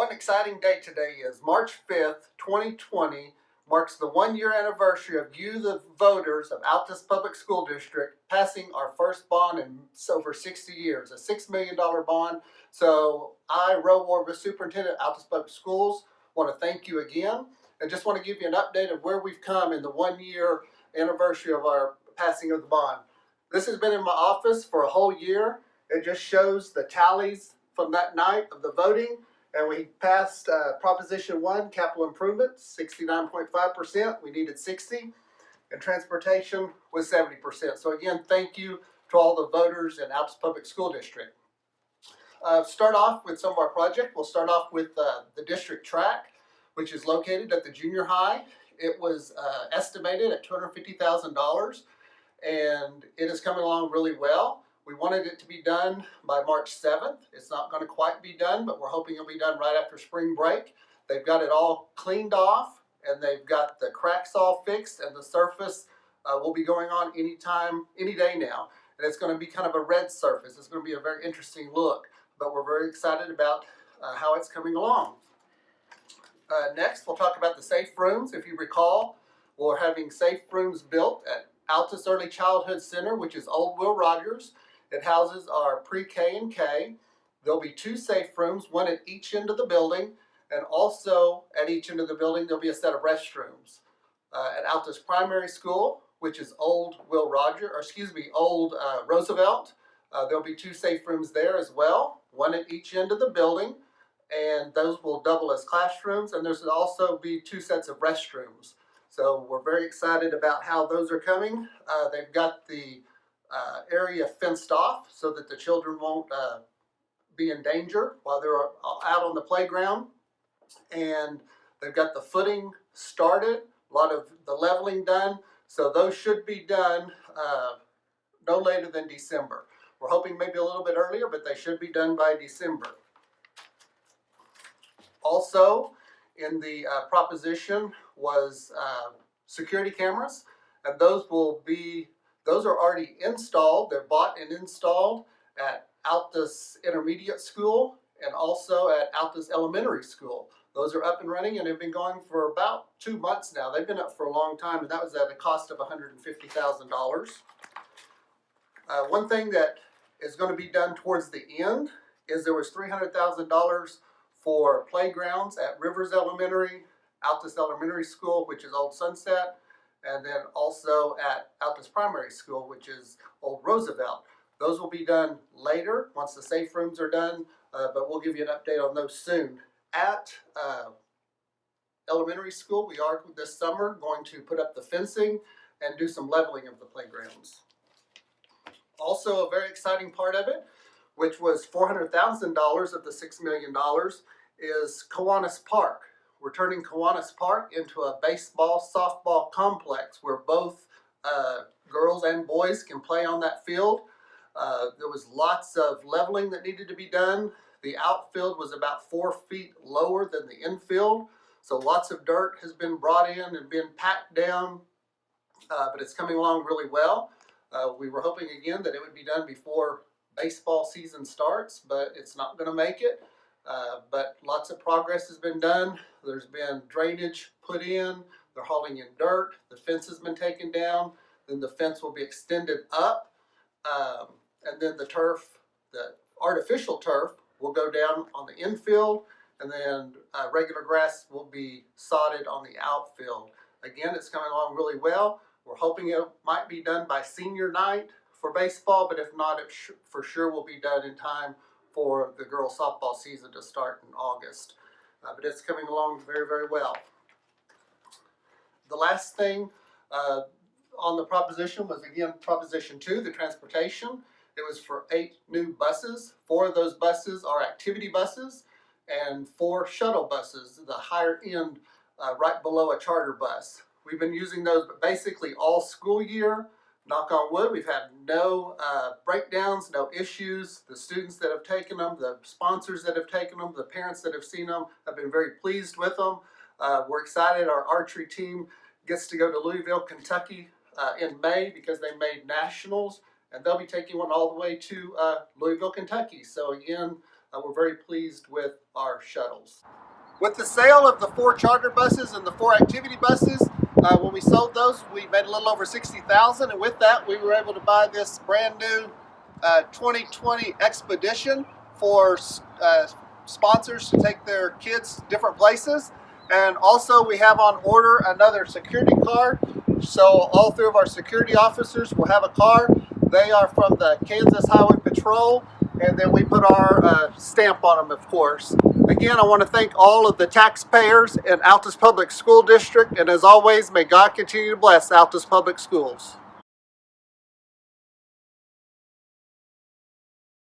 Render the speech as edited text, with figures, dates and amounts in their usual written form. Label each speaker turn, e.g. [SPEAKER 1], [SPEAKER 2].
[SPEAKER 1] One exciting day today is March 5th, 2020, marks the 1 year anniversary of you, the voters of Altus Public School District, passing our first bond in over 60 years, a $6 million bond. So I, Roe Warber, Superintendent of Altus Public Schools, want to thank you again and just want to give you an update of where we've come in the 1 year anniversary of our passing of the bond. This has been in my office for a whole year. It just shows the tallies from that night of the voting. And we passed Proposition 1, capital improvements, 69.5%. We needed 60. And transportation was 70%. So again, thank you to all the voters in Altus Public School District. Start off with some of our project. We'll start off with the district track, which is located at the junior high. It was estimated at $250,000, and it is coming along really well. We wanted it to be done by March 7th. It's not going to quite be done, but we're hoping it'll be done right after spring break. They've got it all cleaned off, and they've got the cracks all fixed, and the surface will be going on anytime, any day now. And it's going to be kind of a red surface. It's going to be a very interesting look, but we're very excited about how it's coming along. Next, we'll talk about the safe rooms. If you recall, we're having safe rooms built at Altus Early Childhood Center, which is Old Will Rogers. It houses our pre-K and K. There'll be 2 safe rooms, one at each end of the building, and also at each end of the building there'll be a set of restrooms. At Altus Primary School, which is Old Roosevelt, there'll be 2 safe rooms there as well, one at each end of the building, and those will double as classrooms, and there's also be 2 sets of restrooms. So we're very excited about how those are coming. They've got the area fenced off so that the children won't be in danger while they're out on the playground. And they've got the footing started, a lot of the leveling done. So those should be done no later than December. We're hoping maybe a little bit earlier, but they should be done by December. Also, in the proposition was security cameras, and those are already installed. They're bought and installed at Altus Intermediate School and also at Altus Elementary School. Those are up and running and have been going for about 2 months now. They've been up for a long time, and that was at a cost of $150,000. One thing that is going to be done towards the end is there was $300,000 for playgrounds at Rivers Elementary, Altus Elementary School, which is Old Sunset, and then also at Altus Primary School, which is Old Roosevelt. Those will be done later once the safe rooms are done, but we'll give you an update on those soon. At elementary school, we are this summer going to put up the fencing and do some leveling of the playgrounds. Also, a very exciting part of it, which was $400,000 of the $6 million, is Kiwanis Park. We're turning Kiwanis Park into a baseball, softball complex where both girls and boys can play on that field. There was lots of leveling that needed to be done. The outfield was about 4 feet lower than the infield, so lots of dirt has been brought in and been packed down, but it's coming along really well. We were hoping again that it would be done before baseball season starts, but it's not going to make it. But lots of progress has been done. There's been drainage put in. They're hauling in dirt. The fence has been taken down. Then the fence will be extended up. And then the turf, the artificial turf, will go down on the infield. And then regular grass will be sodded on the outfield. Again, it's coming along really well. We're hoping it might be done by senior night for baseball, but if not, it for sure will be done in time for the girls softball season to start in August. But it's coming along very, very well. The last thing on the proposition was, again, Proposition 2, the transportation. It was for 8 new buses. 4 of those buses are activity buses and 4 shuttle buses, the higher end right below a charter bus. We've been using those basically all school year. Knock on wood, we've had no breakdowns, no issues. The students that have taken them, the sponsors that have taken them, the parents that have seen them have been very pleased with them. We're excited. Our archery team gets to go to Louisville, Kentucky in May because they made nationals, and they'll be taking one all the way to Louisville, Kentucky. So again, we're very pleased with our shuttles. With the sale of the 4 charter buses and the 4 activity buses, when we sold those, we made a little over $60,000, and with that, we were able to buy this brand new 2020 Expedition for sponsors to take their kids different places. And also, we have on order another security car. So all 3 of our security officers will have a car. They are from the Kansas Highway Patrol, and then we put our stamp on them, of course. Again, I want to thank all of the taxpayers in Altus Public School District, and as always, may God continue to bless Altus Public Schools.